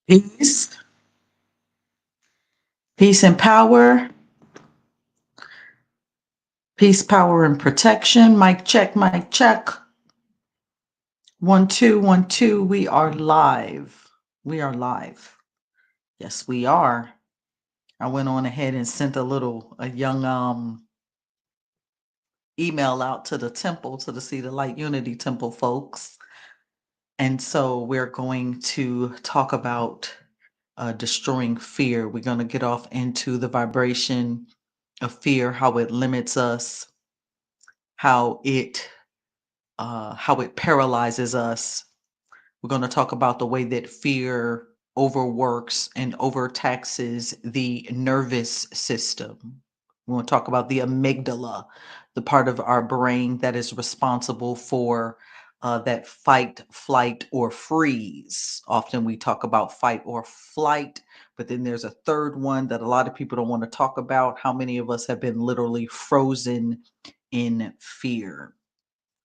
Peace, peace and power, peace, power, and protection. Mic check, mic check. 1 2 1 2. We are live. We are live. Yes, we are. I went on ahead and sent a young email out to the temple, to the Seed of Light Unity Temple folks. And so we're going to talk about destroying fear. We're going to get off into the vibration of fear, how it limits us, how it paralyzes us. We're going to talk about the way that fear overworks and overtaxes the nervous system. We want to talk about the amygdala, the part of our brain that is responsible for that fight, flight, or freeze. Often we talk about fight or flight, but then there's a third one that a lot of people don't want to talk about. How many of us have been literally frozen in fear?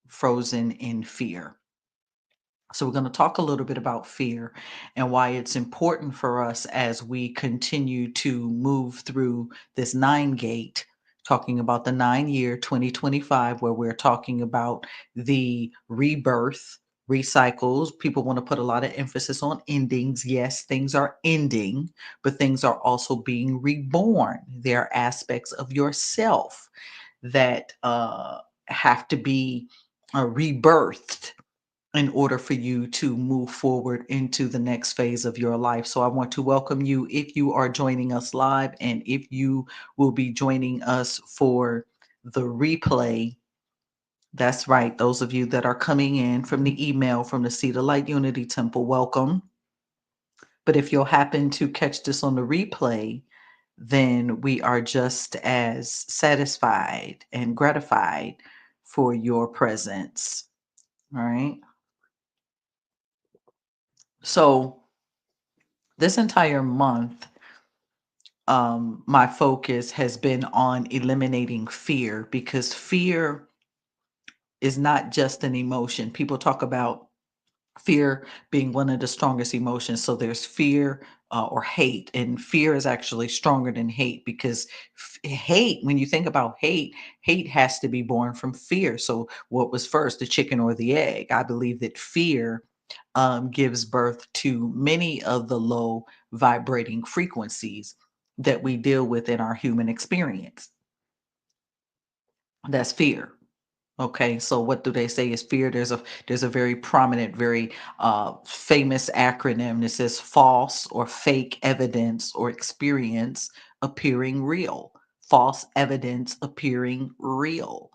Frozen in fear. So, we're going to talk a little bit about fear and why it's important for us as we continue to move through this 9 gate, talking about the 9 year 2025, where we're talking about the rebirth, recycles. People want to put a lot of emphasis on endings. Yes, things are ending, but things are also being reborn. There are aspects of yourself that have to be rebirthed in order for you to move forward into the next phase of your life. So I want to welcome you if you are joining us live, and if you will be joining us for the replay. That's right. Those of you that are coming in from the email from the Cedar Light Unity Temple, welcome. But if you'll happen to catch this on the replay, then we are just as satisfied and gratified for your presence. All right. So this entire month, my focus has been on eliminating fear, because fear is not just an emotion. People talk about fear being one of the strongest emotions. So there's fear or hate, and fear is actually stronger than hate, because hate, when you think about hate, hate has to be born from fear. So what was first, the chicken or the egg? I believe that fear gives birth to many of the low vibrating frequencies that we deal with in our human experience. That's fear. Okay, so what do they say is fear? There's a very prominent, very famous acronym that says false or fake evidence or experience appearing real. False evidence appearing real.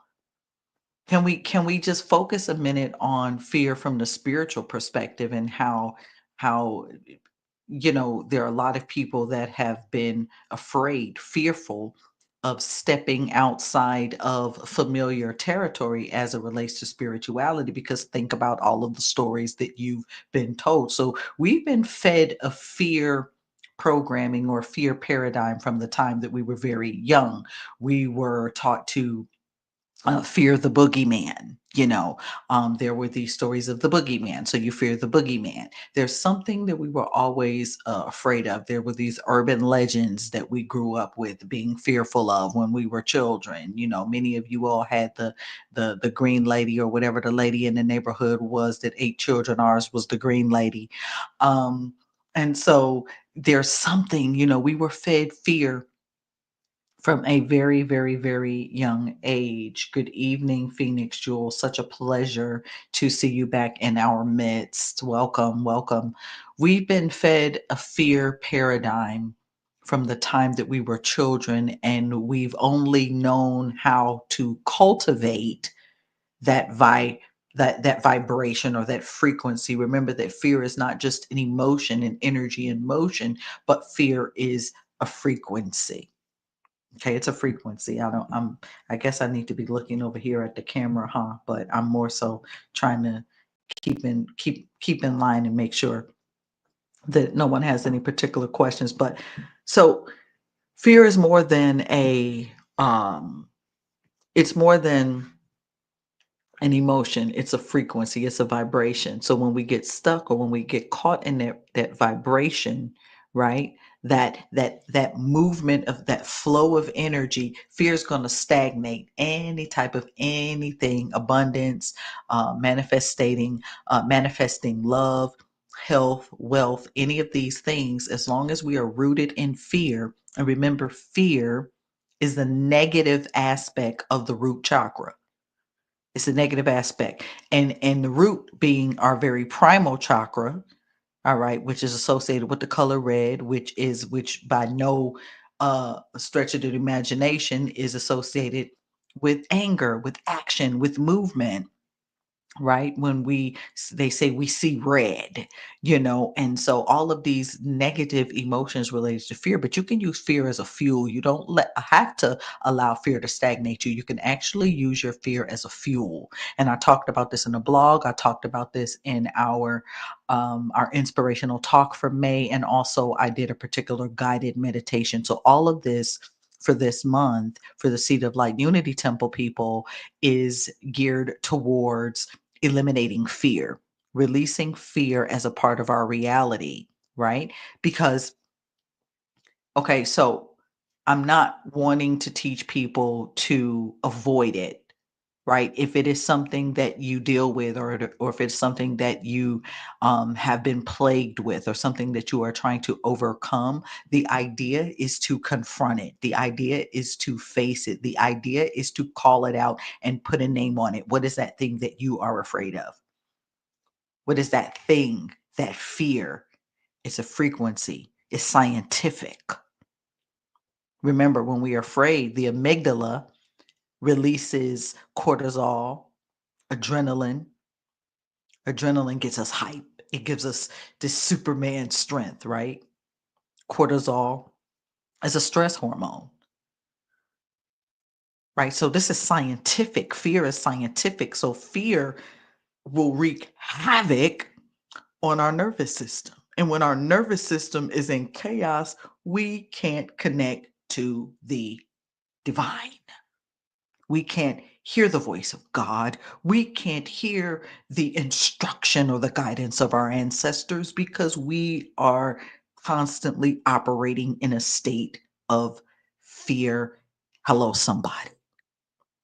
Can we just focus a minute on fear from the spiritual perspective, and how there are a lot of people that have been afraid, fearful of stepping outside of familiar territory as it relates to spirituality, because think about all of the stories that you've been told. So we've been fed a fear programming or fear paradigm from the time that we were very young. We were taught to fear the boogeyman. There were these stories of the boogeyman, so you fear the boogeyman. There's something that we were always afraid of. There were these urban legends that we grew up with, being fearful of when we were children. Many of you all had the green lady, or whatever the lady in the neighborhood was that ate children. Ours was the green lady. And so there's something, we were fed fear from a very, very, very young age. Good evening, Phoenix Jewel. Such a pleasure to see you back in our midst. Welcome, welcome. We've been fed a fear paradigm from the time that we were children, and we've only known how to cultivate that that vibration or that frequency. Remember that fear is not just an emotion and energy and motion, but fear is a frequency. Okay, it's a frequency. I guess I need to be looking over here at the camera, huh? But I'm more so trying to keep in line and make sure that no one has any particular questions. But so fear is more than a it's more than an emotion, it's a frequency, it's a vibration. So when we get stuck or when we get caught in that vibration, right? That movement of that flow of energy, fear is going to stagnate any type of anything, abundance, manifesting love, health, wealth, any of these things, as long as we are rooted in fear. And remember, fear is the negative aspect of the root chakra. It's a negative aspect. And the root being our very primal chakra, all right, which is associated with the color red, which by no stretch of the imagination is associated with anger, with action, with movement, right? When they say we see red, and so all of these negative emotions related to fear, but you can use fear as a fuel. You don't have to allow fear to stagnate you. You can actually use your fear as a fuel. And I talked about this in a blog. I talked about this in our inspirational talk for May, and also I did a particular guided meditation. So all of this for this month for the Seed of Light Unity Temple people is geared towards eliminating fear, releasing fear as a part of our reality, right? Because, okay, so I'm not wanting to teach people to avoid it, right? If it is something that you deal with, or if it's something that you have been plagued with, or something that you are trying to overcome, the idea is to confront it. The idea is to face it. The idea is to call it out and put a name on it. What is that thing that you are afraid of? What is that thing, that fear? It's a frequency. It's scientific. Remember, when we are afraid, the amygdala releases cortisol, adrenaline. Adrenaline gets us hype. It gives us this Superman strength, right? Cortisol is a stress hormone, right? So this is scientific. Fear is scientific. So fear will wreak havoc on our nervous system. And when our nervous system is in chaos, we can't connect to the divine. We can't hear the voice of God. We can't hear the instruction or the guidance of our ancestors because we are constantly operating in a state of fear. Hello, somebody.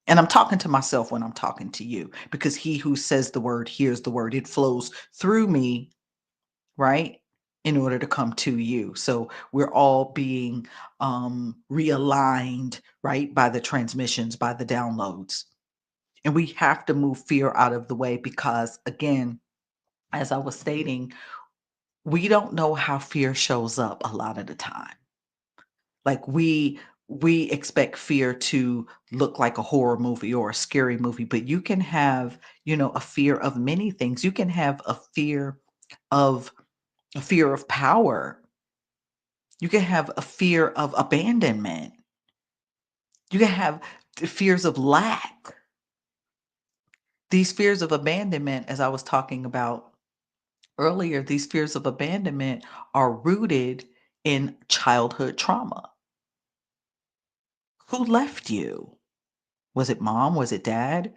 And I'm talking to myself when I'm talking to you because he who says the word hears the word. It flows through me, right? In order to come to you. So we're all being realigned, right? By the transmissions, by the downloads. And we have to move fear out of the way because, again, as I was stating, we don't know how fear shows up a lot of the time. Like we expect fear to look like a horror movie or a scary movie, but you can have, a fear of many things. You can have of a fear of power. You can have a fear of abandonment. You can have fears of lack. These fears of abandonment, as I was talking about earlier, these fears of abandonment are rooted in childhood trauma. Who left you? Was it mom? Was it dad?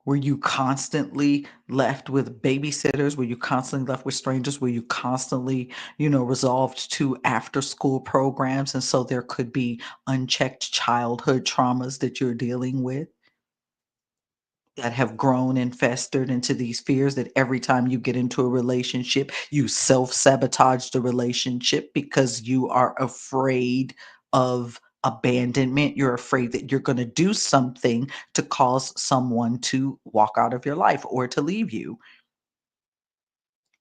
Were you constantly left with babysitters? Were you constantly left with strangers? Were you constantly, resolved to after school programs? And so there could be unchecked childhood traumas that you're dealing with that have grown and festered into these fears that every time you get into a relationship, you self sabotage the relationship because you are afraid of abandonment. You're afraid that you're going to do something to cause someone to walk out of your life or to leave you.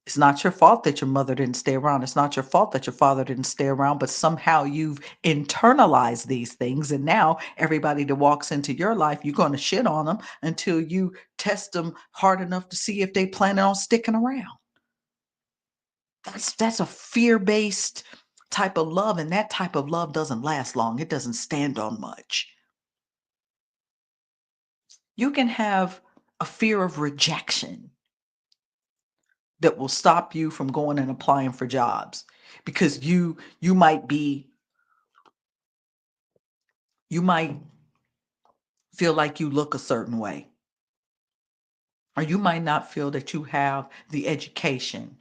It's not your fault that your mother didn't stay around. It's not your fault that your father didn't stay around, but somehow you've internalized these things. And now everybody that walks into your life, you're going to shit on them until you test them hard enough to see if they plan on sticking around. That's a fear-based type of love, and that type of love doesn't last long. It doesn't stand on much. You can have a fear of rejection that will stop you from going and applying for jobs because you might be you might feel like you look a certain way. or you might not feel that you have the education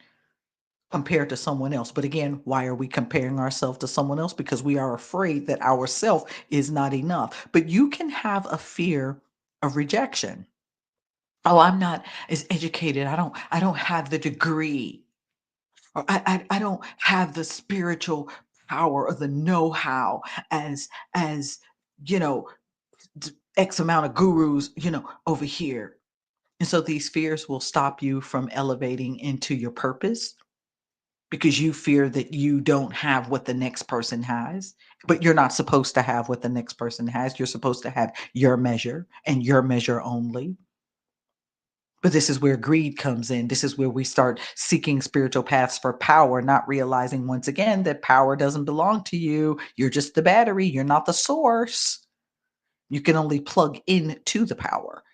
compared to someone else. But again, why are we comparing ourselves to someone else? Because we are afraid that ourself is not enough. But you can have a fear of rejection. Oh, I'm not as educated. I don't have the degree. Or I don't have the spiritual power or the know-how as you know X amount of gurus, over here. And so these fears will stop you from elevating into your purpose because you fear that you don't have what the next person has. But you're not supposed to have what the next person has. You're supposed to have your measure and your measure only. But this is where greed comes in. This is where we start seeking spiritual paths for power, not realizing once again that power doesn't belong to you. You're just the battery, you're not the source. You can only plug into the power.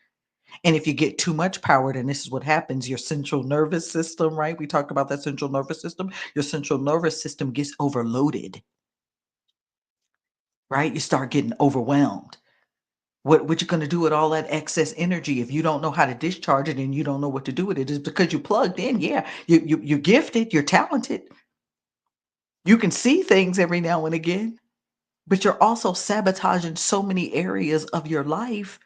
And if you get too much power, then this is what happens. Your central nervous system, right? We talked about that central nervous system. Your central nervous system gets overloaded, right? You start getting overwhelmed. What you're going to do with all that excess energy if you don't know how to discharge it and you don't know what to do with it is because you plugged in. Yeah, you're gifted, you're talented. You can see things every now and again, but you're also sabotaging so many areas of your life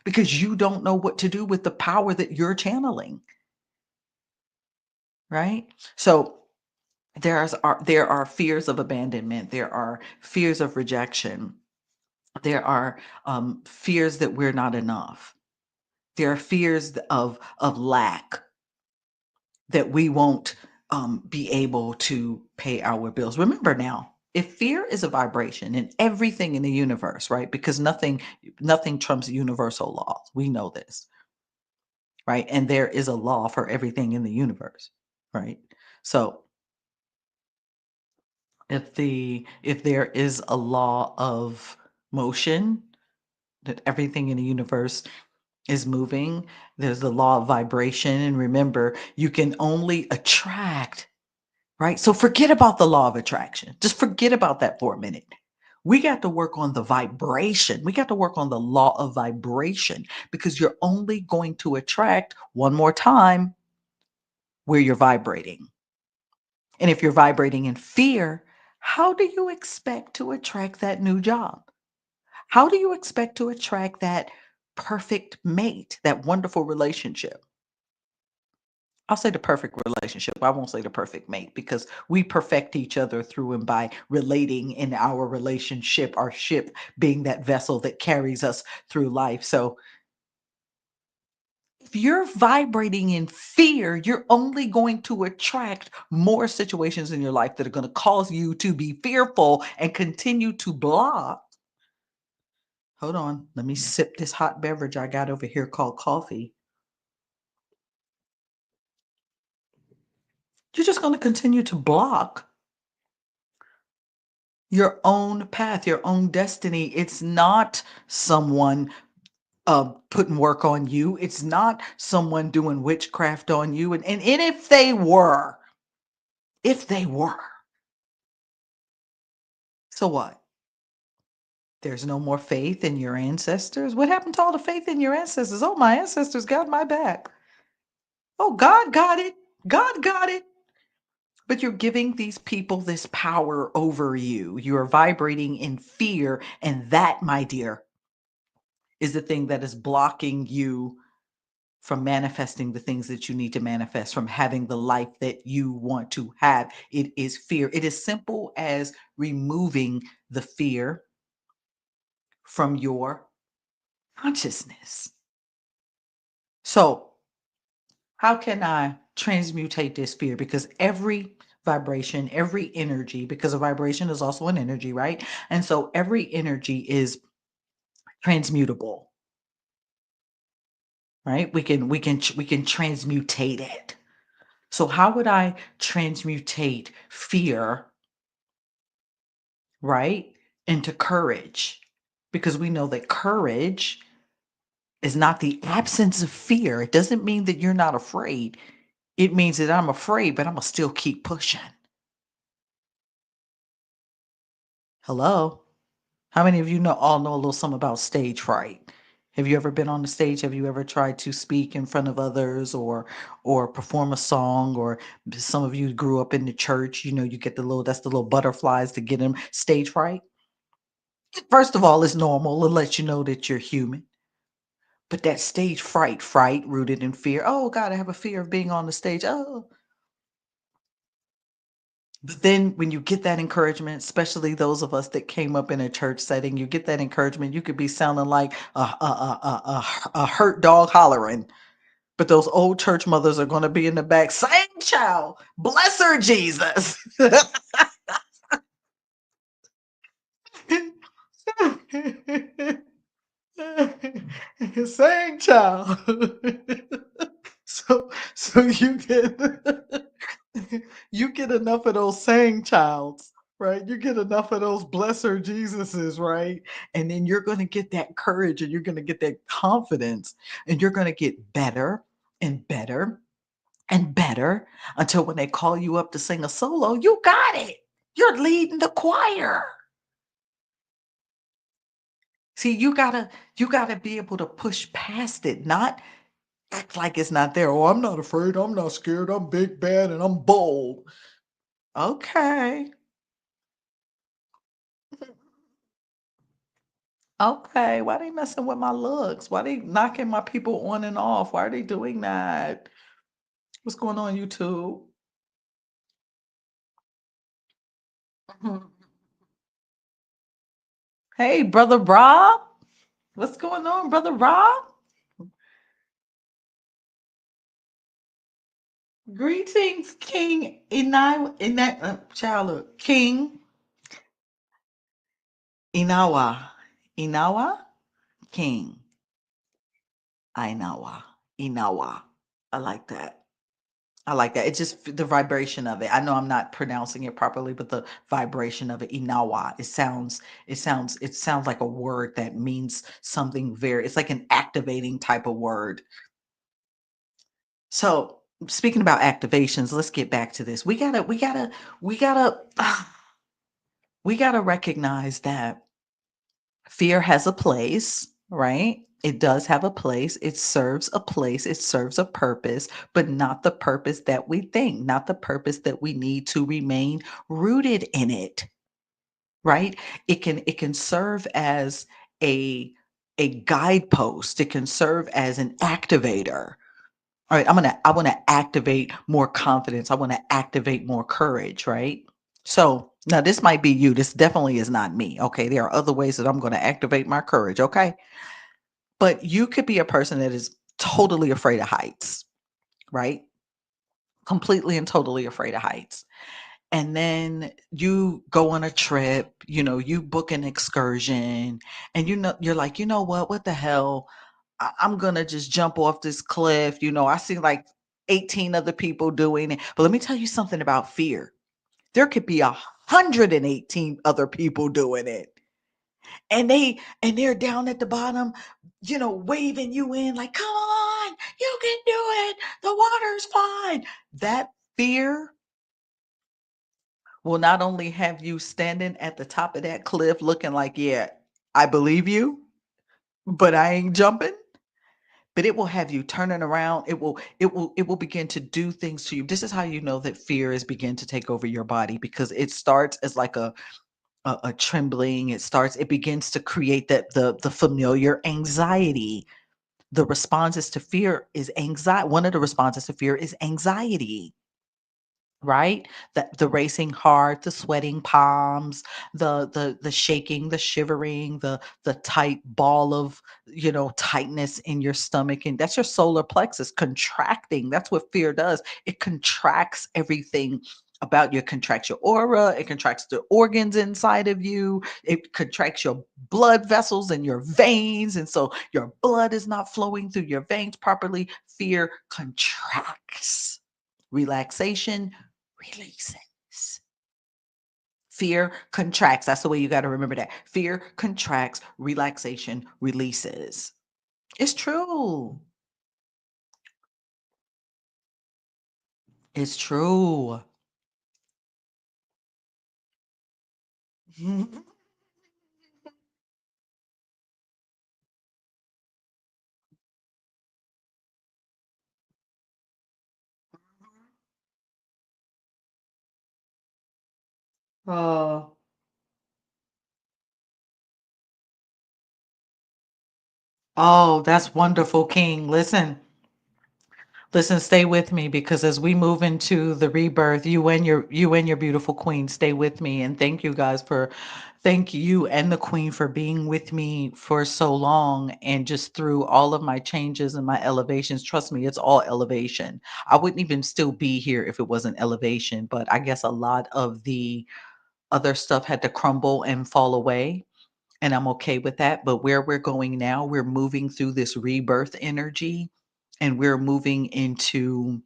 because you don't know what to do with the power that you're channeling, right? So there are fears of abandonment, there are fears of rejection, there are fears that we're not enough, there are fears of lack, that we won't be able to pay our bills. Remember now, if fear is a vibration in everything in the universe, right? Because nothing trumps universal laws. We know this, right? And there is a law for everything in the universe, right? So if there is a law of motion, that everything in the universe is moving, there's the law of vibration. And remember, you can only attract. Right? So forget about the law of attraction. Just forget about that for a minute. We got to work on the vibration. We got to work on the law of vibration because you're only going to attract one more time where you're vibrating. And if you're vibrating in fear, how do you expect to attract that new job? How do you expect to attract that perfect mate, that wonderful relationship? I'll say the perfect relationship. I won't say the perfect mate because we perfect each other through and by relating in our relationship, our ship being that vessel that carries us through life. So if you're vibrating in fear, you're only going to attract more situations in your life that are going to cause you to be fearful and continue to block. Hold on, let me sip this hot beverage I got over here called coffee. You're just going to continue to block your own path, your own destiny. It's not someone putting work on you. It's not someone doing witchcraft on you. And if they were, so what? There's no more faith in your ancestors. What happened to all the faith in your ancestors? Oh, my ancestors got my back. Oh, God got it. God got it. But you're giving these people this power over you. You're vibrating in fear. And that, my dear, is the thing that is blocking you from manifesting the things that you need to manifest, from having the life that you want to have. It is fear. It is simple as removing the fear from your consciousness. So, how can I transmutate this fear? Because every vibration, every energy, because a vibration is also an energy, right? And so every energy is transmutable, right? We can transmutate it. So how would I transmutate fear, right, into courage? Because we know that courage is not the absence of fear. It doesn't mean that you're not afraid. It means that I'm afraid, but I'm gonna still keep pushing. Hello? How many of you know a little something about stage fright? Have you ever been on the stage? Have you ever tried to speak in front of others or perform a song or some of you grew up in the church, you know, you get the little that's the little butterflies to get them stage fright? First of all, it's normal. It lets you know that you're human. But that stage fright rooted in fear. Oh God, I have a fear of being on the stage. Oh, but then when you get that encouragement, especially those of us that came up in a church setting, you get that encouragement. You could be sounding like a hurt dog hollering. But those old church mothers are going to be in the back saying, child, bless her, Jesus. Saying, child. So you get you get enough of those saying childs, right? You get enough of those blesser Jesuses, right? And then you're going to get that courage and you're going to get that confidence and you're going to get better and better and better until when they call you up to sing a solo, you got it. You're leading the choir. See, you gotta be able to push past it, not act like it's not there. Oh, I'm not afraid. I'm not scared. I'm big, bad, and I'm bold. Okay. Okay. Why they messing with my looks? Why they knocking my people on and off? Why are they doing that? What's going on, YouTube? Mhm. Hey, brother Rob. What's going on, brother Rob? Greetings, King King Inawa. Inawa? King. Inawa. Inawa. I like that. I like that. It's just the vibration of it. I know I'm not pronouncing it properly, but the vibration of it, inawa, it sounds like a word that means something very, it's like an activating type of word. So speaking about activations, let's get back to this. We gotta we gotta recognize that fear has a place, right? It does have a place. It serves a place. It serves a purpose, but not the purpose that we think, not the purpose that we need to remain rooted in it, right? It can serve as a a guidepost. It can serve as an activator. All right, I want to activate more confidence. I want to activate more courage, right? So now this might be you. This definitely is not me. Okay. There are other ways that I'm going to activate my courage. Okay. But you could be a person that is totally afraid of heights, right? Completely and totally afraid of heights. And then you go on a trip, you know, you book an excursion, and you know, you're like, you know what the hell? I'm going to just jump off this cliff. You know, I see like 18 other people doing it. But let me tell you something about fear. There could be 118 other people doing it. And they're down at the bottom, you know, waving you in like, come on, you can do it. The water's fine. That fear will not only have you standing at the top of that cliff looking like, yeah, I believe you, but I ain't jumping. But it will have you turning around. It will begin to do things to you. This is how you know that fear is begin to take over your body because it starts as like a trembling. It begins to create the familiar anxiety. The responses to fear is anxiety. One of the responses to fear is anxiety, right? The racing heart, the sweating palms, the shaking, the shivering, the tight ball of, you know, tightness in your stomach, and that's your solar plexus contracting. That's what fear does. It contracts everything about you. It contracts your aura, it contracts the organs inside of you, it contracts your blood vessels and your veins, and so your blood is not flowing through your veins properly. Fear contracts. Relaxation releases. Fear contracts. That's the way you got to remember that. Fear contracts, relaxation releases. It's true. It's true. Oh. Oh, that's wonderful, King. Listen, stay with me because as we move into the rebirth, you and your beautiful queen stay with me. And thank you and the queen for being with me for so long and just through all of my changes and my elevations. Trust me, it's all elevation. I wouldn't even still be here if it wasn't elevation, but I guess a lot of the other stuff had to crumble and fall away. And I'm okay with that. But where we're going now, we're moving through this rebirth energy and we're moving into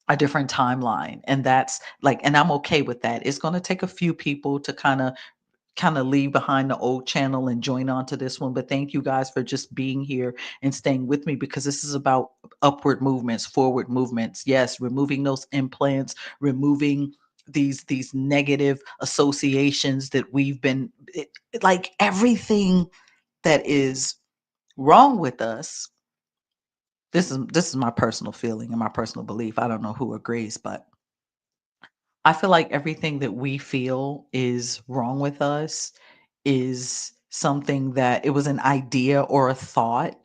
a different timeline. And that's like, and I'm okay with that. It's going to take a few people to kind of leave behind the old channel and join on to this one. But thank you guys for just being here and staying with me because this is about upward movements, forward movements. Yes, removing those implants, removing these negative associations that we've been like everything that is wrong with us. This is my personal feeling and my personal belief. I don't know who agrees, but I feel like everything that we feel is wrong with us is something that it was an idea or a thought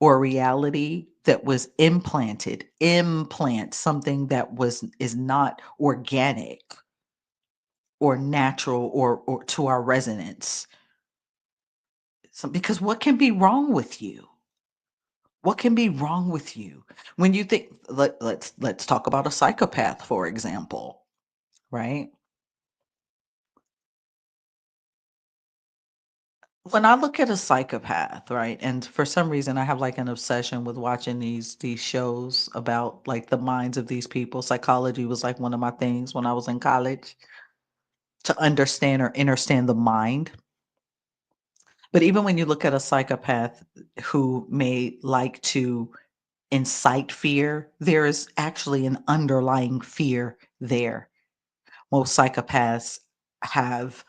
or a reality that was something that was is not organic or natural or to our resonance. So, because what can be wrong with you? What can be wrong with you when you think let's talk about a psychopath for example, right? When I look at a psychopath, right, and for some reason I have like an obsession with watching these shows about like the minds of these people. Psychology was like one of my things when I was in college to understand or understand the mind. But even when you look at a psychopath who may like to incite fear, there is actually an underlying fear there. Most psychopaths have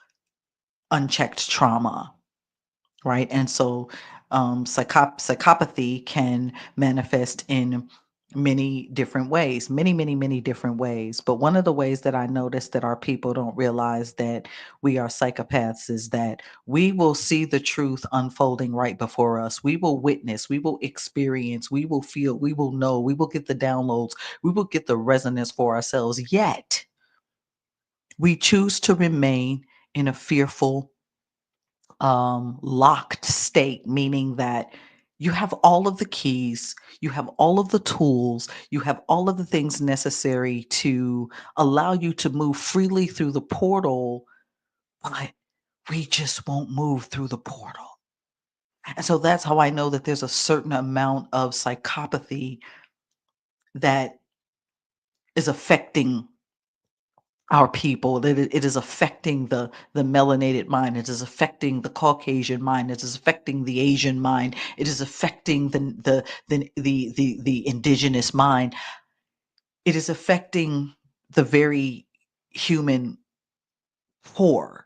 unchecked trauma. Right? And so, psychopathy can manifest in many different ways, many, many, many different ways. But one of the ways that I notice that our people don't realize that we are psychopaths is that we will see the truth unfolding right before us. We will witness, we will experience, we will feel, we will know, we will get the downloads, we will get the resonance for ourselves. Yet, we choose to remain in a fearful locked state, meaning that you have all of the keys, you have all of the tools, you have all of the things necessary to allow you to move freely through the portal, but we just won't move through the portal. And so that's how I know that there's a certain amount of psychopathy that is affecting our people, that it is affecting the melanated mind, it is affecting the Caucasian mind, it is affecting the Asian mind, it is affecting the indigenous mind, it is affecting the very human core,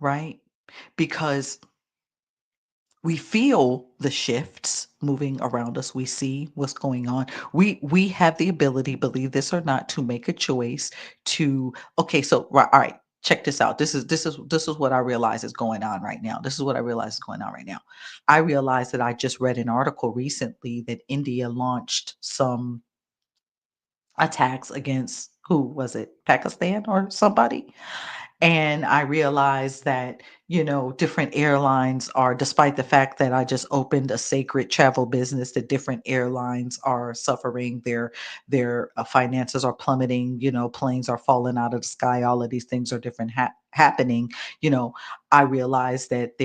right? Because we feel the shifts moving around us. We see what's going on. We have the ability, believe this or not, to make a choice to okay, so right, all right, check this out. This is what I realize is going on right now. This is what I realize is going on right now. I realized that I just read an article recently that India launched some attacks against who was it? Pakistan or somebody? And I realized that, different airlines are, despite the fact that I just opened a sacred travel business, that different airlines are suffering. Their finances are plummeting. Planes are falling out of the sky. All of these things are different happening. You know, I realized that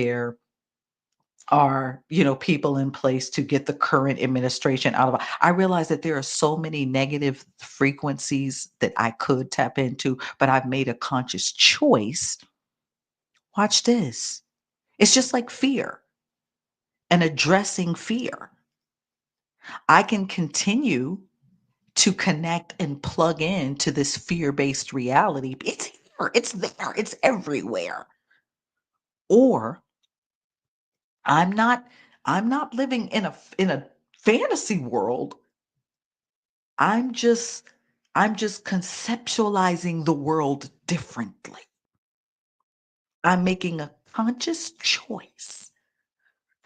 are people in place to get the current administration out of I realize that there are so many negative frequencies that I could tap into, but I've made a conscious choice. Watch this. It's just like fear and addressing fear. I can continue to connect and plug in to this fear-based reality. It's here, it's there, it's everywhere. Or I'm not I'm not living in a fantasy world. I'm just I'm just conceptualizing the world differently. I'm making a conscious choice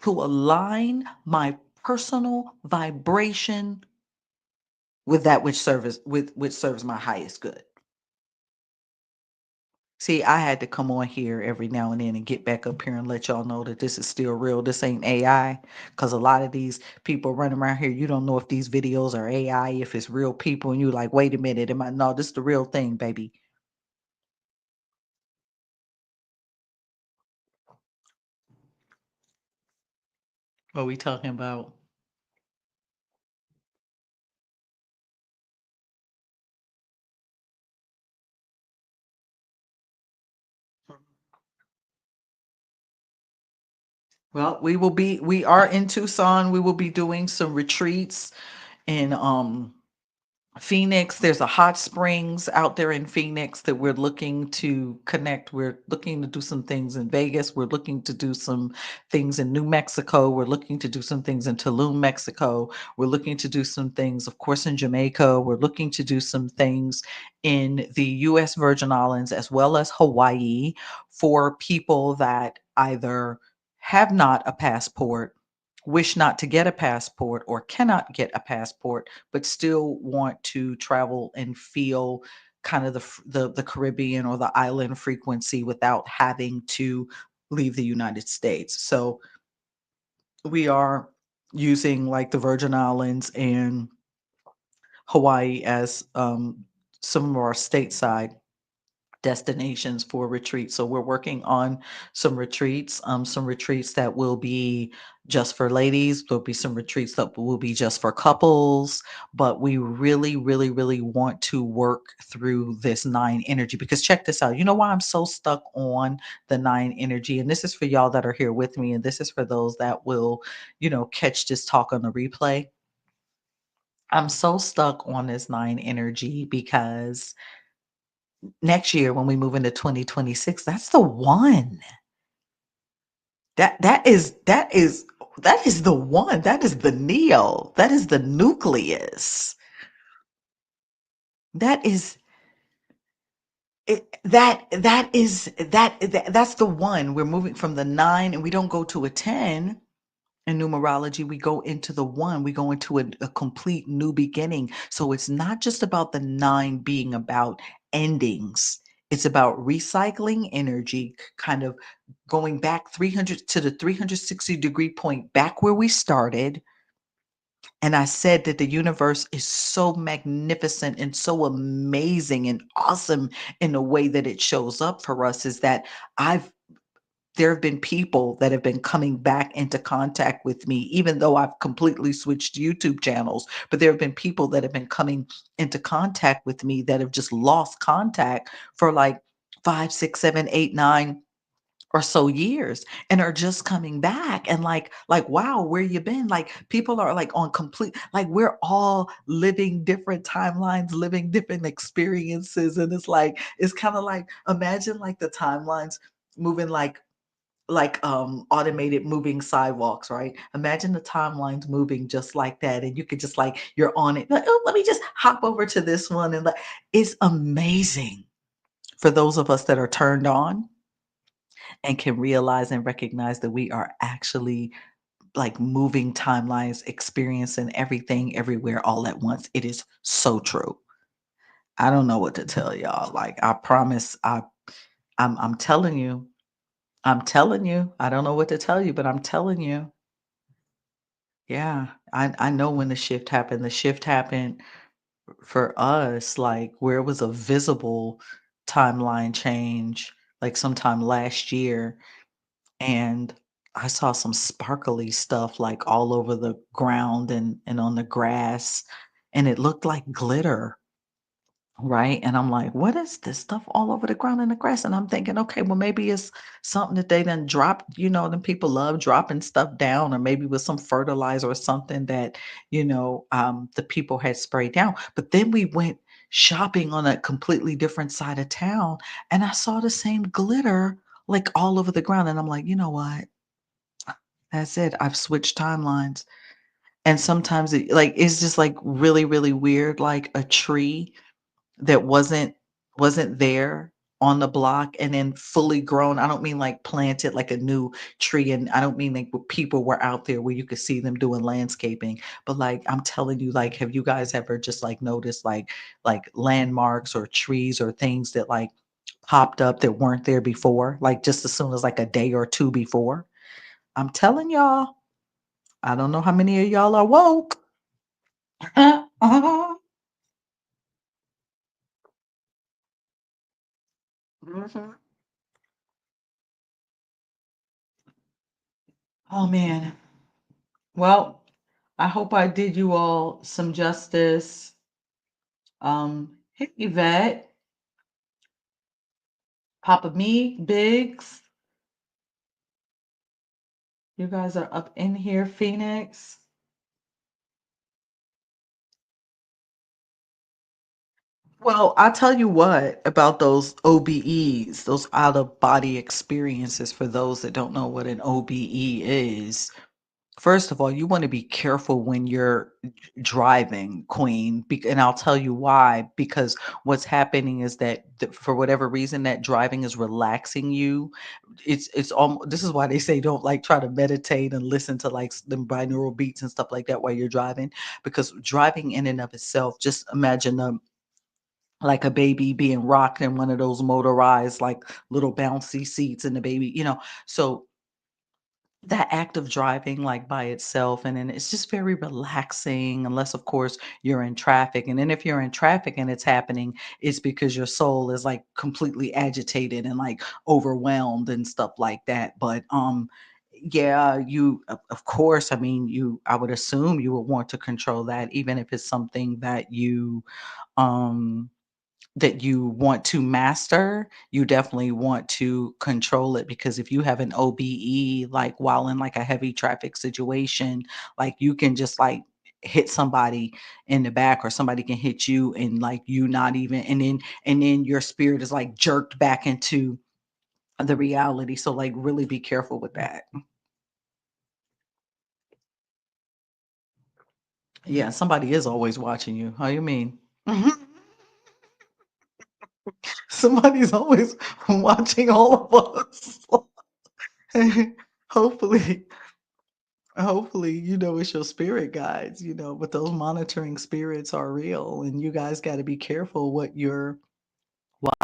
to align my personal vibration with that which serves my highest good. See, I had to come on here every now and then and get back up here and let y'all know that this is still real. This ain't AI. Because a lot of these people running around here, you don't know if these videos are AI, if it's real people, and you're like, wait a minute, am I? No, this is the real thing, baby. What we talking about? Well, we are in Tucson. We will be doing some retreats in Phoenix. There's a hot springs out there in Phoenix that we're looking to connect. We're looking to do some things in Vegas. We're looking to do some things in New Mexico. We're looking to do some things in Tulum, Mexico. We're looking to do some things, of course, in Jamaica. We're looking to do some things in the US Virgin Islands as well as Hawaii for people that either have not a passport, wish not to get a passport, or cannot get a passport but still want to travel and feel kind of the Caribbean or the island frequency without having to leave the United States. So we are using like the Virgin Islands and Hawaii as some of our stateside destinations for retreats. So we're working on some retreats that will be just for ladies. There'll be some retreats that will be just for couples. But we really, really, really want to work through this nine energy because check this out. You know why I'm so stuck on the nine energy? And this is for y'all that are here with me, and this is for those that will, catch this talk on the replay. I'm so stuck on this nine energy because next year when we move into 2026, that's the one. That is the one. That is the neo. That is the nucleus. That is that's the one. We're moving from the 9 and we don't go to a 10 in numerology. We go into the one. We go into a complete new beginning. So it's not just about the 9 being about endings. It's about recycling energy, kind of going back 300 to the 360-degree point back where we started. And I said that the universe is so magnificent and so amazing and awesome in the way that it shows up for us is that I've there have been people that have been coming back into contact with me, even though I've completely switched YouTube channels. But there have been people that have been coming into contact with me that have just lost contact for like 5, 6, 7, 8, 9 or so years and are just coming back and like wow, where you been? Like people are like on complete, like we're all living different timelines, living different experiences, and it's kind of like imagine like the timelines moving like automated moving sidewalks, right? Imagine the timelines moving just like that, and you could just like you're on it, like, oh, let me just hop over to this one, and like it's amazing for those of us that are turned on and can realize and recognize that we are actually like moving timelines, experiencing everything everywhere all at once. It is so true. I don't know what to tell y'all. Like I promise, I'm telling you, I'm telling you. I don't know what to tell you, but I'm telling you. Yeah, I know when the shift happened. The shift happened for us, like where it was a visible timeline change, like sometime last year. And I saw some sparkly stuff like all over the ground and on the grass, and it looked like glitter. Right, and I'm like, "What is this stuff all over the ground and the grass?" And I'm thinking, "Okay, well, maybe it's something that they done dropped." Them people love dropping stuff down, or maybe with some fertilizer or something that, the people had sprayed down. But then we went shopping on a completely different side of town, and I saw the same glitter, like, all over the ground, and I'm like, "You know what? That's it. I've switched timelines." And sometimes it's just, like, really, really weird, like a tree. that wasn't there on the block and then fully grown. I don't mean like planted like a new tree, and I don't mean like people were out there where you could see them doing landscaping, but like I'm telling you, like, have you guys ever just like noticed like landmarks or trees or things that like popped up that weren't there before, like just as soon as like a day or two before? I'm telling y'all, I don't know how many of y'all are woke. Mhm. Oh man. Well, I hope I did you all some justice. Hey Yvette, Papa Me, Biggs, you guys are up in here, Phoenix. Well, I'll tell you what about those OBEs, those out of body experiences. For those that don't know what an OBE is, first of all, you want to be careful when you're driving, Queen, and I'll tell you why. Because what's happening is that for whatever reason, that driving is relaxing you. It's almost, this is why they say don't like try to meditate and listen to like them binaural beats and stuff like that while you're driving, because driving in and of itself, just imagine like a baby being rocked in one of those motorized like little bouncy seats, and the baby, so that act of driving like by itself, and then it's just very relaxing, unless of course you're in traffic. And then if you're in traffic and it's happening, it's because your soul is like completely agitated and like overwhelmed and stuff like that. But yeah, you of course, I mean, I would assume you would want to control that, even if it's something um that you want to master. You definitely want to control it, because if you have an OBE, like while in like a heavy traffic situation, like you can just like hit somebody in the back, or somebody can hit you and like you not even, and then your spirit is like jerked back into the reality. So like really be careful with that. Yeah, somebody is always watching you. How you mean? Somebody's always watching all of us. Hopefully, hopefully, it's your spirit guides, but those monitoring spirits are real, and you guys got to be careful what you're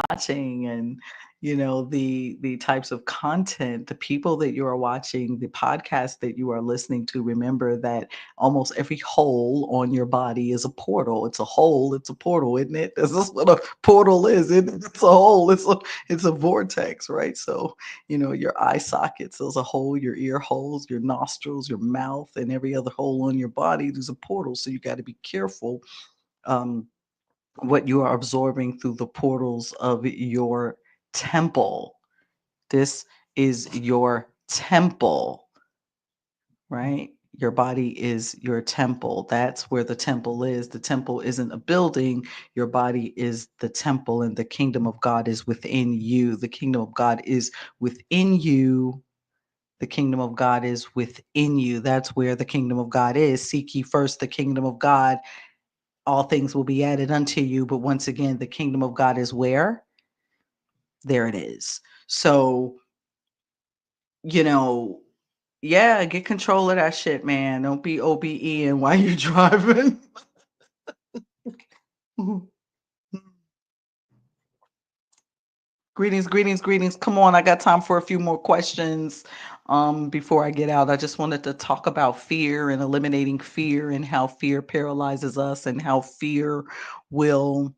watching, and the types of content, the people that you are watching, the podcast that you are listening to. Remember that almost every hole on your body is a portal. It's a hole, it's a portal, isn't it? This is what a portal is, isn't it? It's a hole, it's a vortex, right? So your eye sockets, there's a hole, your ear holes, your nostrils, your mouth, and every other hole on your body, there's a portal. So you got to be careful um what you are absorbing through the portals of your temple. This is your temple, right? Your body is your temple. That's where the temple is. The temple isn't a building. Your body is the temple, and the kingdom of God is within you. The kingdom of God is within you. The kingdom of God is within you. That's where the kingdom of God is. Seek ye first the kingdom of God, all things will be added unto you. But once again, the kingdom of God is where? There it is. So, you know, yeah, get control of that shit, man. Don't be OBEing while you're driving. Greetings, greetings, greetings. Come on, I got time for a few more questions before I get out. I just wanted to talk about fear and eliminating fear, and how fear paralyzes us, and how fear will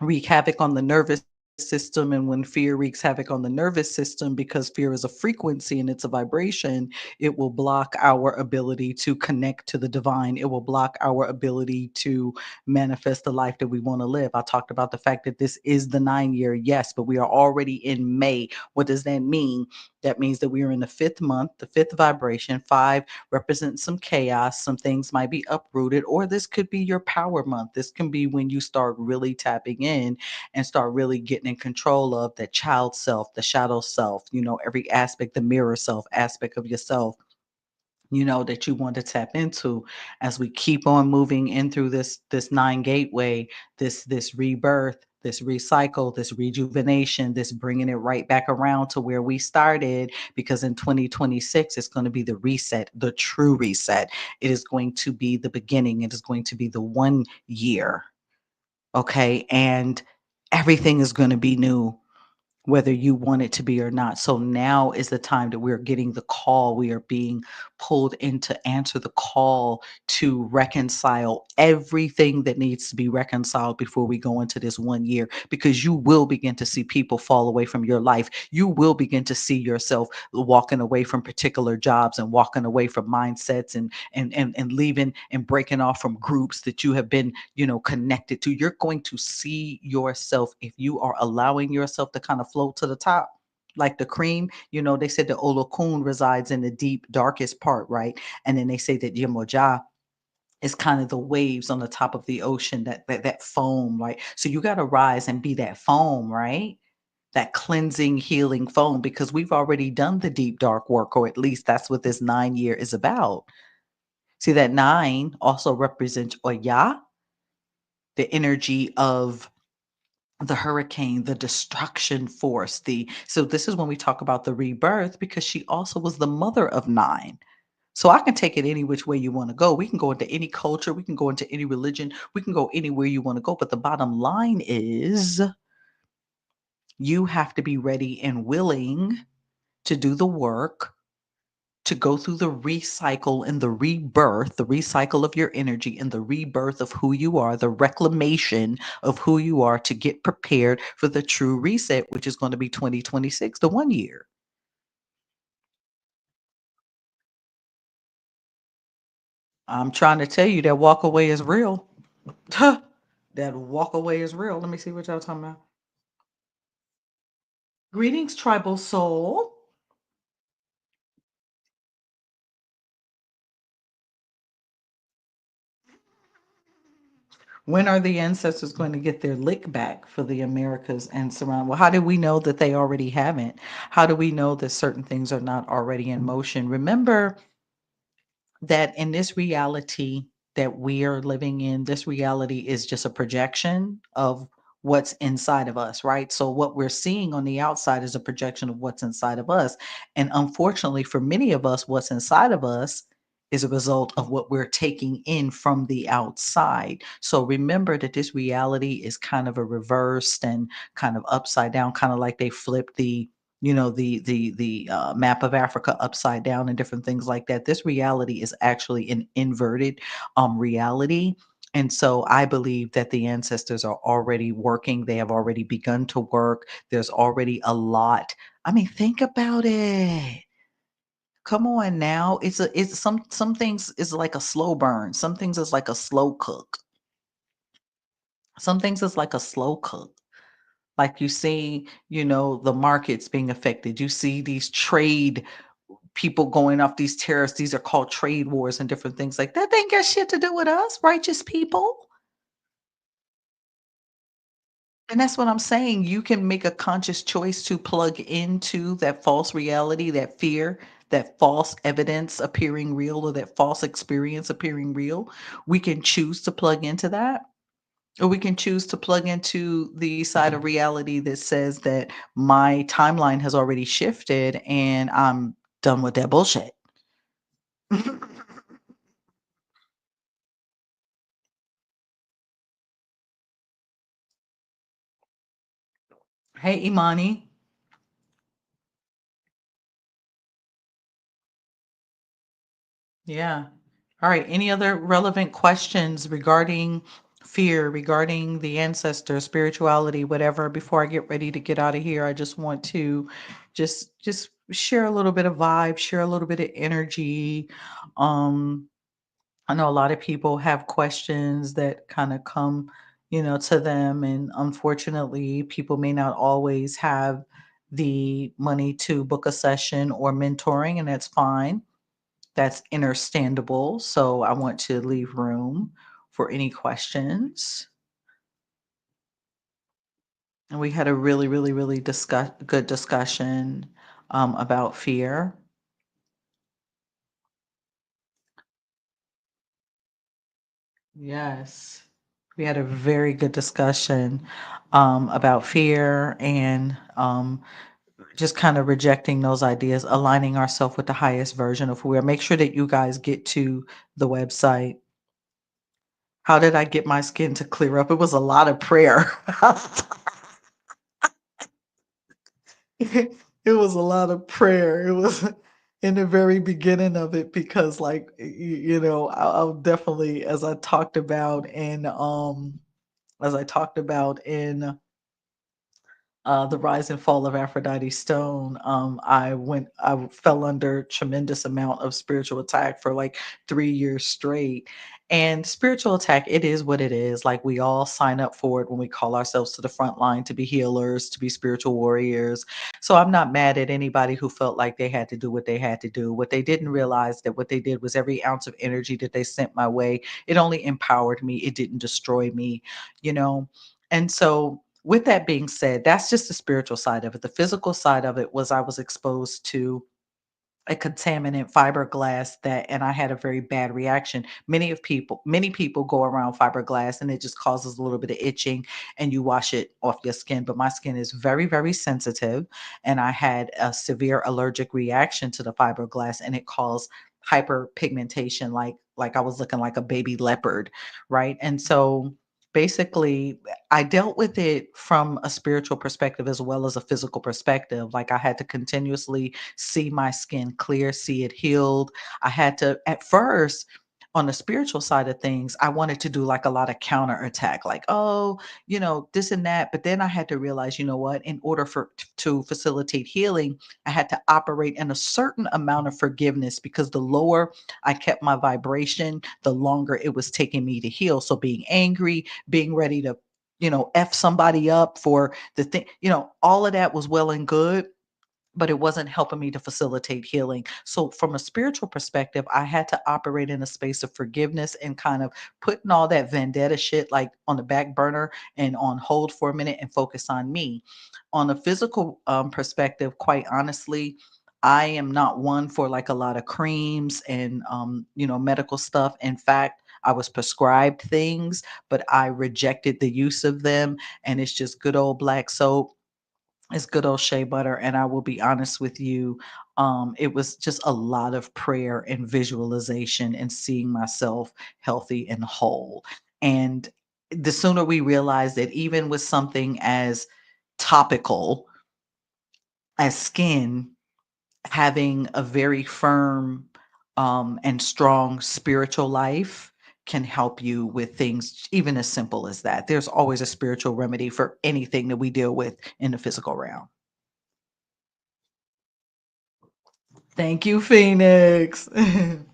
wreak havoc on the nervous system. And when fear wreaks havoc on the nervous system, because fear is a frequency and it's a vibration, it will block our ability to connect to the divine. It will block our ability to manifest the life that we want to live. I talked about the fact that this is the 9 year, yes, but we are already in May. What does that mean? That means that we are in the fifth month, the fifth vibration. Five represents some chaos, some things might be uprooted, or this could be your power month. This can be when you start really tapping in and start really getting in control of that child self, the shadow self, every aspect, the mirror self aspect of yourself. that you want to tap into as we keep on moving in through this nine gateway, this rebirth, this recycle, this rejuvenation, this bringing it right back around to where we started, because in 2026 it's going to be the reset, the true reset. It is going to be the beginning. It is going to be the 1 year. Okay, and everything is going to be new, whether you want it to be or not. So now is the time that we're getting the call. We are being pulled in to answer the call to reconcile everything that needs to be reconciled before we go into this 1 year, because you will begin to see people fall away from your life. You will begin to see yourself walking away from particular jobs and walking away from mindsets, and leaving and breaking off from groups that you have been, connected to. You're going to see yourself, if you are allowing yourself to kind of float to the top like the cream. They said the olokun resides in the deep darkest part, right? And then they say that Yemoja is kind of the waves on the top of the ocean, that foam, right? So you got to rise and be that foam, right? That cleansing, healing foam, because we've already done the deep dark work, or at least that's what this 9 year is about. See, that nine also represents Oya, the energy of the hurricane, the destruction force. The So this is when we talk about the rebirth, because she also was the mother of nine. So I can take it any which way you want to go. We can go into any culture, we can go into any religion, we can go anywhere you want to go. But the bottom line is, you have to be ready and willing to do the work, to go through the recycle and the rebirth, the recycle of your energy and the rebirth of who you are, the reclamation of who you are, to get prepared for the true reset, which is going to be 2026, the 1 year. I'm trying to tell you that walk away is real. That walk away is real. Let me see what y'all talking about. Greetings, tribal soul. When are the ancestors going to get their lick back for the Americas and surround? Well, how do we know that they already haven't? How do we know that certain things are not already in motion? Remember that in this reality that we are living in, this reality is just a projection of what's inside of us, right? So what we're seeing on the outside is a projection of what's inside of us. And unfortunately, for many of us, what's inside of us is a result of what we're taking in from the outside. So remember that this reality is kind of a reversed and kind of upside down, kind of like they flipped the map of Africa upside down and different things like that. This reality is actually an inverted reality. And so I believe that the ancestors are already working. They have already begun to work. There's already a lot. I mean, think about it. Come on now. It's some things is like a slow burn. Some things is like a slow cook. Some things is like a slow cook. Like you see, the markets being affected. You see these trade people going off, these tariffs. These are called trade wars and different things like that. They ain't got shit to do with us, righteous people. And that's what I'm saying. You can make a conscious choice to plug into that false reality, that fear, that false evidence appearing real, or that false experience appearing real. We can choose to plug into that. Or we can choose to plug into the side of reality that says that my timeline has already shifted and I'm done with that bullshit. Hey, Imani. Yeah. All right. Any other relevant questions regarding fear, regarding the ancestors, spirituality, whatever, before I get ready to get out of here? I just want to just share a little bit of vibe, share a little bit of energy. Um, I know a lot of people have questions that kind of come, to them. And unfortunately, people may not always have the money to book a session or mentoring, and that's fine. That's understandable. So I want to leave room for any questions. And we had a really, really, really good discussion about fear. Yes. We had a very good discussion about fear and just kind of rejecting those ideas, aligning ourselves with the highest version of who we are. Make sure that you guys get to the website. How did I get my skin to clear up? It was a lot of prayer. It was a lot of prayer. It was in the very beginning of it because, like, I'll definitely, as I talked about in the rise and fall of Aphrodite Stone, I fell under tremendous amount of spiritual attack for like 3 years straight. And spiritual attack, it is what it is. Like we all sign up for it when we call ourselves to the front line to be healers, to be spiritual warriors. So I'm not mad at anybody who felt like they had to do what they had to do. What they didn't realize that what they did was every ounce of energy that they sent my way, it only empowered me. It didn't destroy me, you know. And so with that being said, that's just the spiritual side of it. The physical side of it was I was exposed to a contaminant fiberglass that and I had a very bad reaction. Many people go around fiberglass and it just causes a little bit of itching and you wash it off your skin, but my skin is very very sensitive and I had a severe allergic reaction to the fiberglass and it caused hyperpigmentation like I was looking like a baby leopard, right? And so basically I dealt with it from a spiritual perspective as well as a physical perspective. Like I had to continuously see my skin clear, see it healed. I had to, at first, on the spiritual side of things, I wanted to do like a lot of counterattack, like, oh, this and that. But then I had to realize, you know what, in order to facilitate healing, I had to operate in a certain amount of forgiveness because the lower I kept my vibration, the longer it was taking me to heal. So being angry, being ready to, F somebody up for the thing, all of that was well and good, but it wasn't helping me to facilitate healing. So, from a spiritual perspective, I had to operate in a space of forgiveness and kind of putting all that vendetta shit like on the back burner and on hold for a minute and focus on me. On a physical perspective, quite honestly, I am not one for like a lot of creams and medical stuff. In fact, I was prescribed things, but I rejected the use of them. And it's just good old black soap, it's good old shea butter, and I will be honest with you, it was just a lot of prayer and visualization and seeing myself healthy and whole. And the sooner we realize that even with something as topical as skin, having a very firm and strong spiritual life can help you with things even as simple as that. There's always a spiritual remedy for anything that we deal with in the physical realm. Thank you, Phoenix. I'm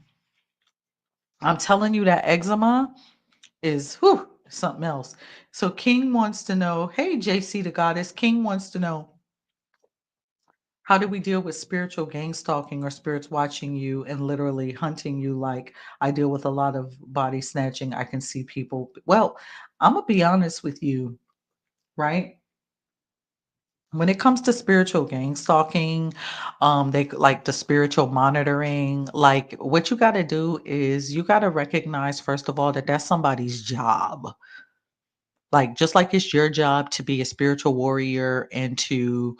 telling you that eczema is something else. So King wants to know, hey JC the goddess, King wants to know, how do we deal with spiritual gang stalking or spirits watching you and literally hunting you? Like I deal with a lot of body snatching. I can see people. Well, I'm gonna be honest with you, right? When it comes to spiritual gang stalking, like the spiritual monitoring, like what you got to do is you got to recognize first of all that that's somebody's job. Like, just like it's your job to be a spiritual warrior and to,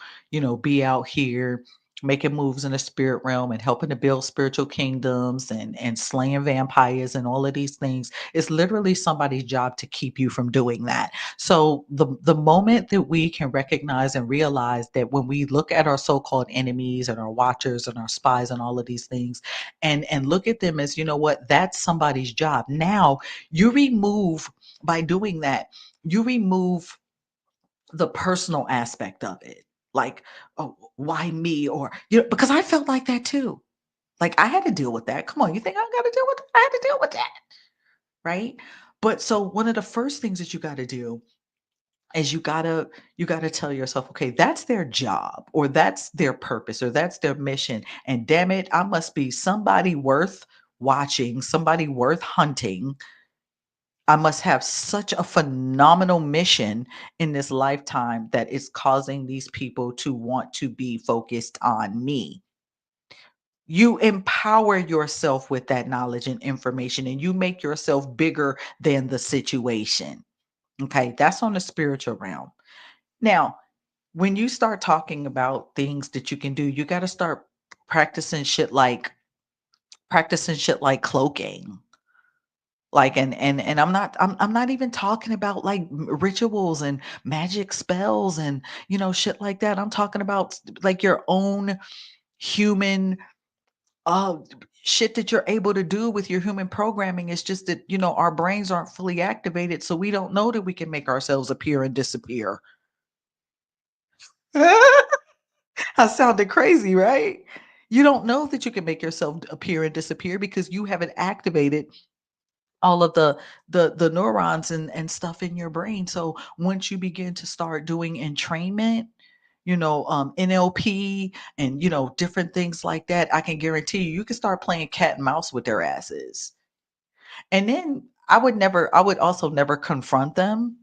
be out here making moves in the spirit realm and helping to build spiritual kingdoms and slaying vampires and all of these things. It's literally somebody's job to keep you from doing that. So the moment that we can recognize and realize that when we look at our so-called enemies and our watchers and our spies and all of these things and look at them as, you know what, that's somebody's job. Now you remove by doing that you remove the personal aspect of it. Like, oh, why me? Or, because I felt like that too. Like I had to deal with that. Come on, you think I got to deal with that? I had to deal with that. Right. But so one of the first things that you got to do is you gotta tell yourself, okay, that's their job or that's their purpose or that's their mission. And damn it, I must be somebody worth watching, somebody worth hunting. I must have such a phenomenal mission in this lifetime that is causing these people to want to be focused on me. You empower yourself with that knowledge and information, and you make yourself bigger than the situation. Okay, that's on the spiritual realm. Now, when you start talking about things that you can do, you got to start practicing shit like practicing shit like cloaking. Like and I'm not even talking about like rituals and magic spells and shit like that. I'm talking about like your own human uh shit that you're able to do with your human programming. It's just that our brains aren't fully activated, so we don't know that we can make ourselves appear and disappear. I sounded crazy, right? You don't know that you can make yourself appear and disappear because you haven't activated all of the neurons and stuff in your brain. So once you begin to start doing entrainment, NLP and different things like that, I can guarantee you can start playing cat and mouse with their asses. And then I would also never confront them.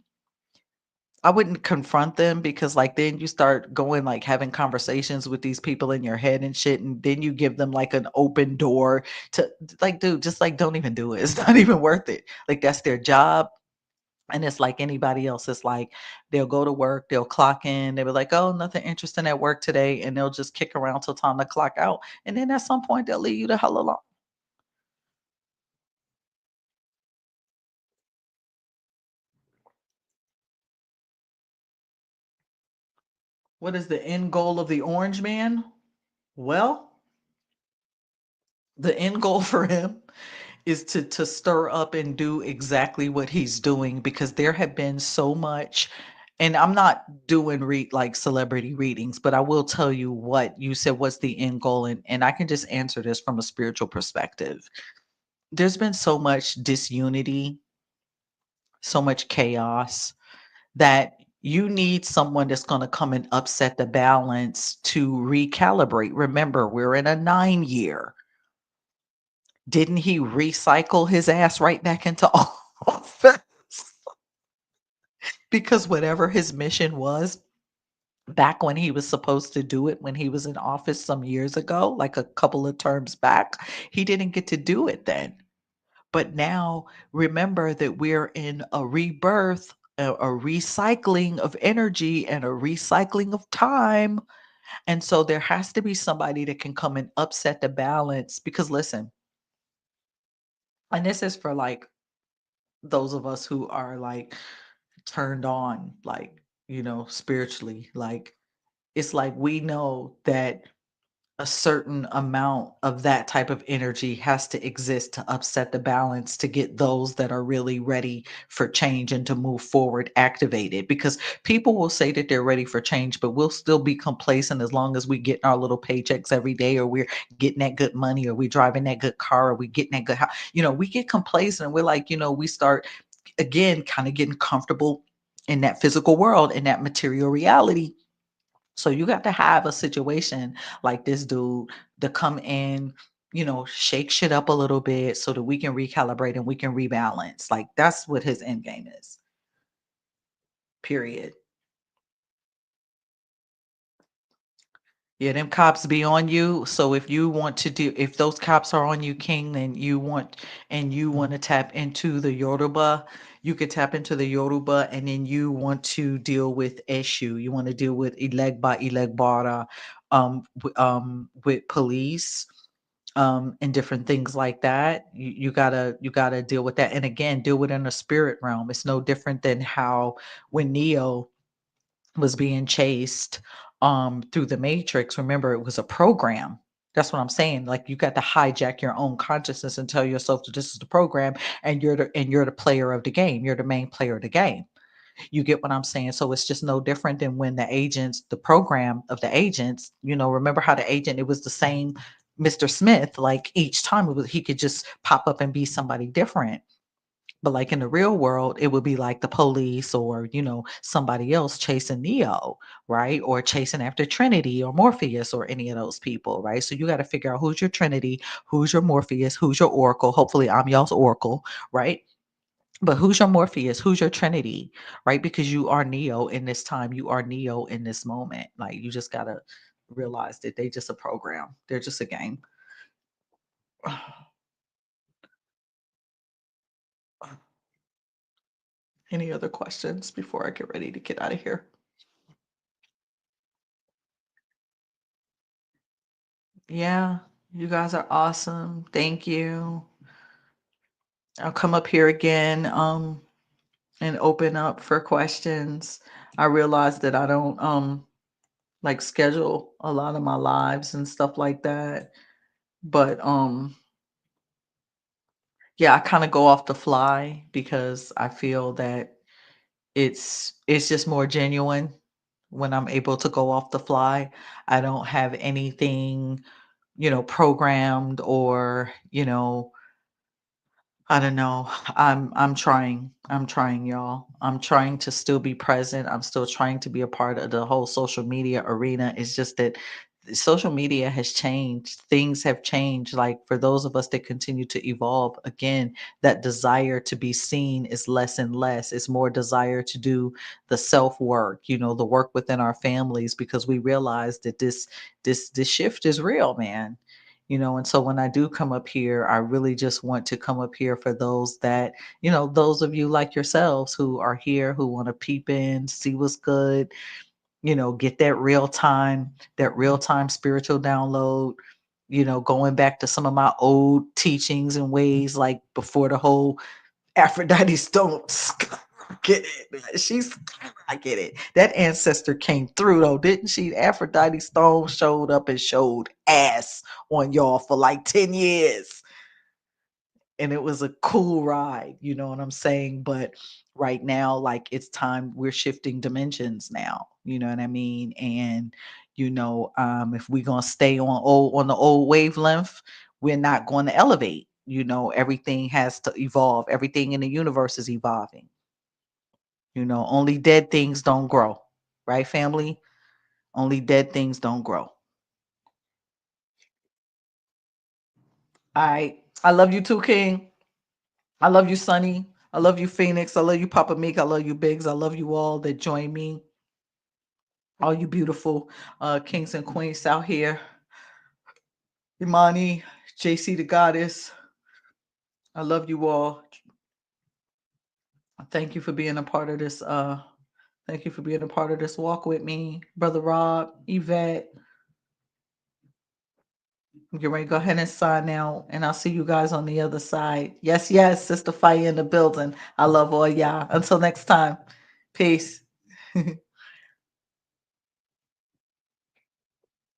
I wouldn't confront them because like then you start going like having conversations with these people in your head and shit, and then you give them like an open door to like, dude, just like don't even do it. It's not even worth it. Like that's their job. And it's like anybody else. It's like they'll go to work, they'll clock in, they'll be like, oh, nothing interesting at work today, and they'll just kick around till time to clock out. And then at some point they'll leave you the hell alone. What is the end goal of the orange man? Well, the end goal for him is to stir up and do exactly what he's doing because there have been so much. And I'm not doing like celebrity readings, but I will tell you what you said, what's the end goal, and I can just answer this from a spiritual perspective. There's been so much disunity, so much chaos, that you need someone that's going to come and upset the balance to recalibrate. Remember, we're in a 9 year. Didn't he recycle his ass right back into office? Because whatever his mission was back when he was supposed to do it, when he was in office some years ago, like a couple of terms back, he didn't get to do it then. But now remember that we're in a rebirth, a recycling of energy and a recycling of time. And so there has to be somebody that can come and upset the balance. Because listen, and this is for like those of us who are like turned on, like, spiritually, like it's like we know that a certain amount of that type of energy has to exist to upset the balance to get those that are really ready for change and to move forward activated, because people will say that they're ready for change but we'll still be complacent as long as we get our little paychecks every day, or we're getting that good money, or we driving that good car, or we getting that good house. We get complacent and we're like, we start again kind of getting comfortable in that physical world, in that material reality. So you got to have a situation like this dude to come in, shake shit up a little bit so that we can recalibrate and we can rebalance. Like that's what his end game is. Period. Yeah, them cops be on you. So if you want to do, if those cops are on you, King, and you want to tap into the Yoruba, you could tap into the Yoruba, and then you want to deal with issue. You want to deal with Ilegba, Ilegbara, with police, and different things like that. You gotta deal with that, and again, deal with it in the spirit realm. It's no different than how when Neo was being chased through the matrix. Remember, it was a program. That's what I'm saying. Like you got to hijack your own consciousness and tell yourself that this is the program, and you're the player of the game. You're the main player of the game. You get what I'm saying? So it's just no different than when the agents, the program of the agents, remember how the agent, it was the same Mr. Smith, like each time he could just pop up and be somebody different. But like in the real world, it would be like the police or, somebody else chasing Neo, right? Or chasing after Trinity or Morpheus or any of those people, right? So you got to figure out who's your Trinity, who's your Morpheus, who's your Oracle. Hopefully I'm y'all's Oracle, right? But who's your Morpheus? Who's your Trinity, right? Because you are Neo in this time. You are Neo in this moment. Like you just got to realize that they just a program. They're just a game. Any other questions before I get ready to get out of here? Yeah, you guys are awesome. Thank you. I'll come up here again and open up for questions. I realize that I don't like schedule a lot of my lives and stuff like that. But yeah, I kind of go off the fly because I feel that it's just more genuine when I'm able to go off the fly. I don't have anything, programmed or, I don't know. I'm trying. I'm trying, y'all. I'm trying to still be present. I'm still trying to be a part of the whole social media arena. It's just that social media has changed. Things have changed. Like for those of us that continue to evolve, again, that desire to be seen is less and less. It's more desire to do the self work, the work within our families because we realize that this shift is real, man. And so when I do come up here, I really just want to come up here for those that, those of you like yourselves who are here, who want to peep in, see what's good, get that real time spiritual download, going back to some of my old teachings and ways, like before the whole Aphrodite's don't get it. I get it. That ancestor came through though, didn't she? Aphrodite Stone showed up and showed ass on y'all for like 10 years. And it was a cool ride, you know what I'm saying? But right now, like it's time we're shifting dimensions now, you know what I mean? And if we're gonna stay on the old wavelength, we're not going to elevate. Everything has to evolve. Everything in the universe is evolving. Only dead things don't grow. Right, family? Only dead things don't grow. All right. I love you too, King. I love you, Sonny. I love you, Phoenix. I love you, Papa Meek. I love you, Biggs. I love you all that join me. All you beautiful kings and queens out here. Imani, JC the Goddess. I love you all. Thank you for being a part of this. Thank you for being a part of this walk with me, Brother Rob, Yvette. I'm getting ready to go ahead and sign out, and I'll see you guys on the other side. Yes, yes, Sister Fire in the building. I love all y'all. Until next time, peace.